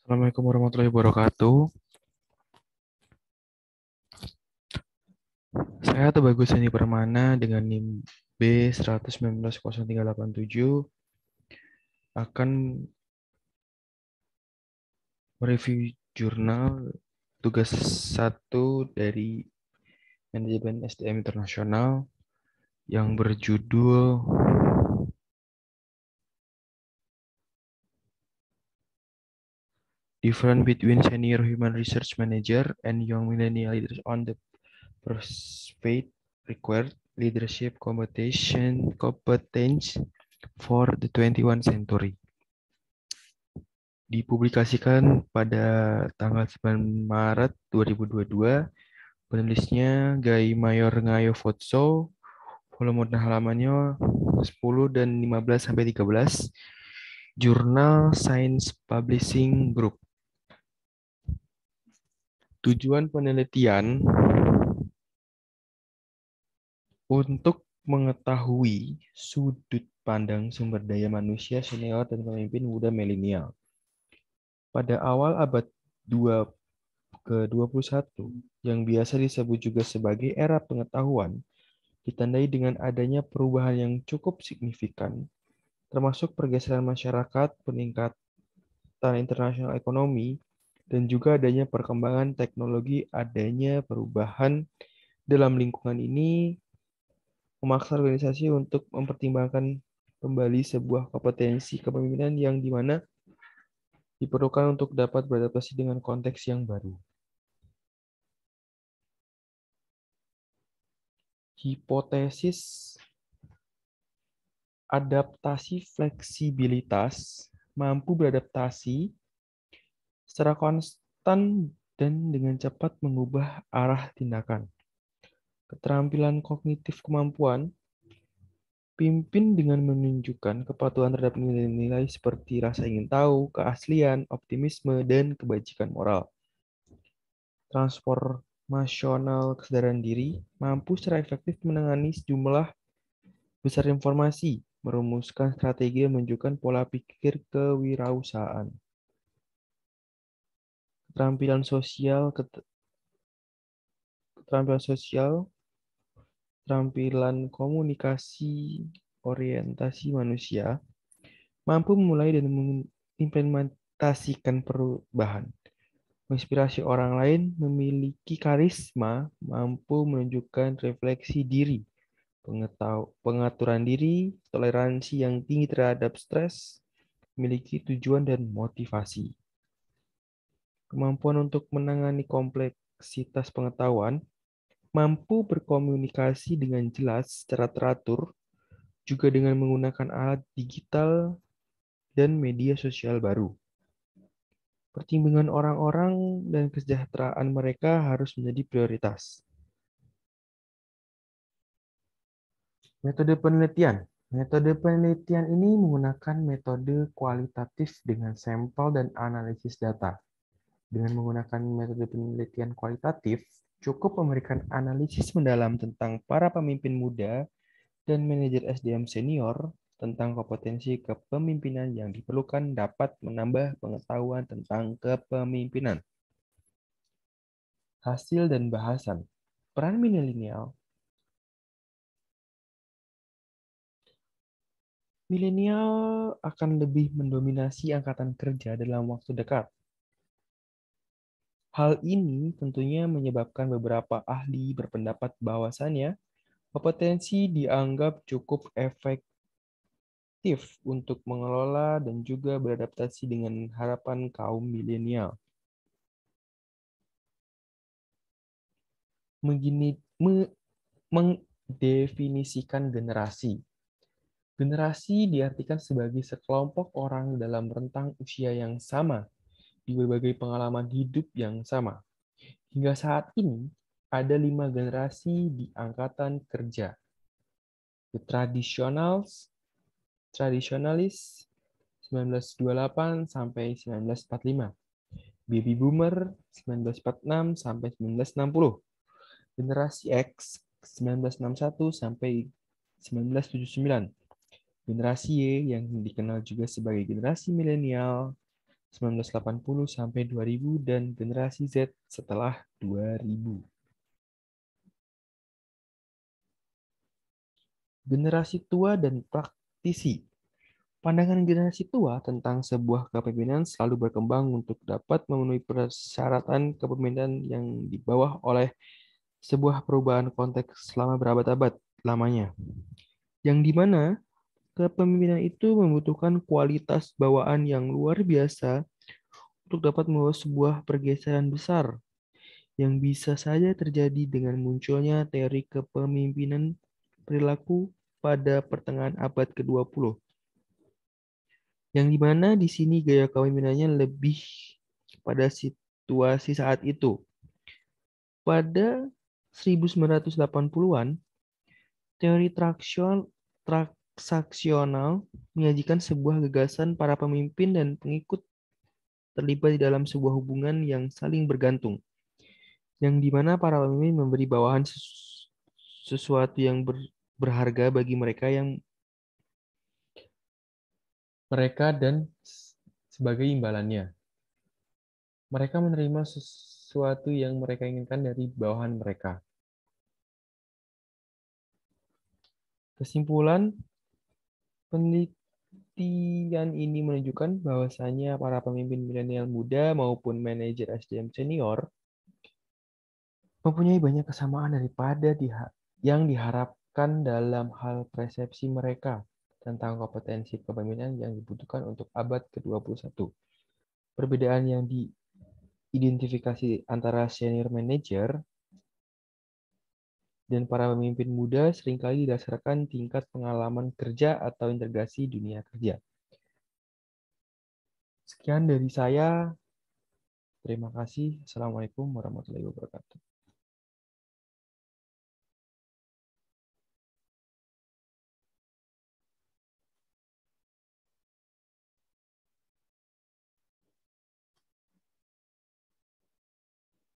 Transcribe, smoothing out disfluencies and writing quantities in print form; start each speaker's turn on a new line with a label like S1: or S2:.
S1: Assalamualaikum warahmatullahi wabarakatuh. Saya Tebagus Heni Permana dengan NIM B1190387 akan mereview jurnal tugas 1 dari Manajemen SDM Internasional yang berjudul Difference Between Senior Human Research Manager and Young Millennial Leaders on the Pursuit Required Leadership Competence for the 21st Century. Dipublikasikan pada tanggal 9 Maret 2022. Penulisnya Gai Mayor Ngayo Fotso, volume halamannya 10 dan 15 sampai 13. Jurnal Science Publishing Group. Tujuan penelitian untuk mengetahui sudut pandang sumber daya manusia senior dan pemimpin muda milenial. Pada awal abad ke-21, yang biasa disebut juga sebagai era pengetahuan, ditandai dengan adanya perubahan yang cukup signifikan, termasuk pergeseran masyarakat, peningkatan internasional ekonomi, dan juga adanya perkembangan teknologi. Adanya perubahan dalam lingkungan ini memaksa organisasi untuk mempertimbangkan kembali sebuah kompetensi kepemimpinan yang dimana diperlukan untuk dapat beradaptasi dengan konteks yang baru. Hipotesis adaptasi fleksibilitas mampu beradaptasi secara konstan dan dengan cepat mengubah arah tindakan. Keterampilan kognitif kemampuan pimpin dengan menunjukkan kepatuhan terhadap nilai-nilai seperti rasa ingin tahu, keaslian, optimisme, dan kebajikan moral. Transformasional kesadaran diri mampu secara efektif menangani sejumlah besar informasi, merumuskan strategi dan menunjukkan pola pikir kewirausahaan. Keterampilan sosial, keterampilan komunikasi, orientasi manusia, mampu memulai dan mengimplementasikan perubahan, menginspirasi orang lain, memiliki karisma, mampu menunjukkan refleksi diri, pengaturan diri, toleransi yang tinggi terhadap stres, memiliki tujuan dan motivasi. Kemampuan untuk menangani kompleksitas pengetahuan, mampu berkomunikasi dengan jelas secara teratur, juga dengan menggunakan alat digital dan media sosial baru. Pertimbangan orang-orang dan kesejahteraan mereka harus menjadi prioritas. Metode penelitian. Metode penelitian ini menggunakan metode kualitatif dengan sampel dan analisis data. Dengan menggunakan metode penelitian kualitatif, cukup memberikan analisis mendalam tentang para pemimpin muda dan manajer SDM senior tentang kompetensi kepemimpinan yang diperlukan dapat menambah pengetahuan tentang kepemimpinan. Hasil dan bahasan. Peran milenial. Milenial akan lebih mendominasi angkatan kerja dalam waktu dekat. Hal ini tentunya menyebabkan beberapa ahli berpendapat bahwasannya kompetensi dianggap cukup efektif untuk mengelola dan juga beradaptasi dengan harapan kaum milenial. Mendefinisikan generasi. Generasi diartikan sebagai sekelompok orang dalam rentang usia yang sama, di berbagai pengalaman hidup yang sama. Hingga saat ini, ada 5 generasi di angkatan kerja. The Traditionalis 1928 sampai 1945. Baby Boomer 1946 sampai 1960. Generasi X 1961 sampai 1979. Generasi Y yang dikenal juga sebagai generasi milenial 1980 sampai 2000 dan generasi Z setelah 2000. Generasi tua dan praktisi. Pandangan generasi tua tentang sebuah kepemimpinan selalu berkembang untuk dapat memenuhi persyaratan kepemimpinan yang dibawa oleh sebuah perubahan konteks selama berabad-abad lamanya, yang dimana kepemimpinan itu membutuhkan kualitas bawaan yang luar biasa untuk dapat membawa sebuah pergeseran besar yang bisa saja terjadi dengan munculnya teori kepemimpinan perilaku pada pertengahan abad ke-20, yang dimana di sini gaya kepemimpinannya lebih pada situasi saat itu. Pada 1980-an, teori transaksional menyajikan sebuah gagasan para pemimpin dan pengikut terlibat di dalam sebuah hubungan yang saling bergantung, yang dimana para pemimpin memberi bawahan sesuatu yang berharga bagi mereka dan sebagai imbalannya. Mereka menerima sesuatu yang mereka inginkan dari bawahan mereka. Kesimpulan, penelitian ini menunjukkan bahwasanya para pemimpin milenial muda maupun manajer SDM senior mempunyai banyak kesamaan daripada yang diharapkan dalam hal persepsi mereka tentang kompetensi kepemimpinan yang dibutuhkan untuk abad ke-21. Perbedaan yang diidentifikasi antara senior manager dan para pemimpin muda seringkali didasarkan tingkat pengalaman kerja atau integrasi dunia kerja. Sekian dari saya. Terima kasih. Assalamualaikum warahmatullahi wabarakatuh.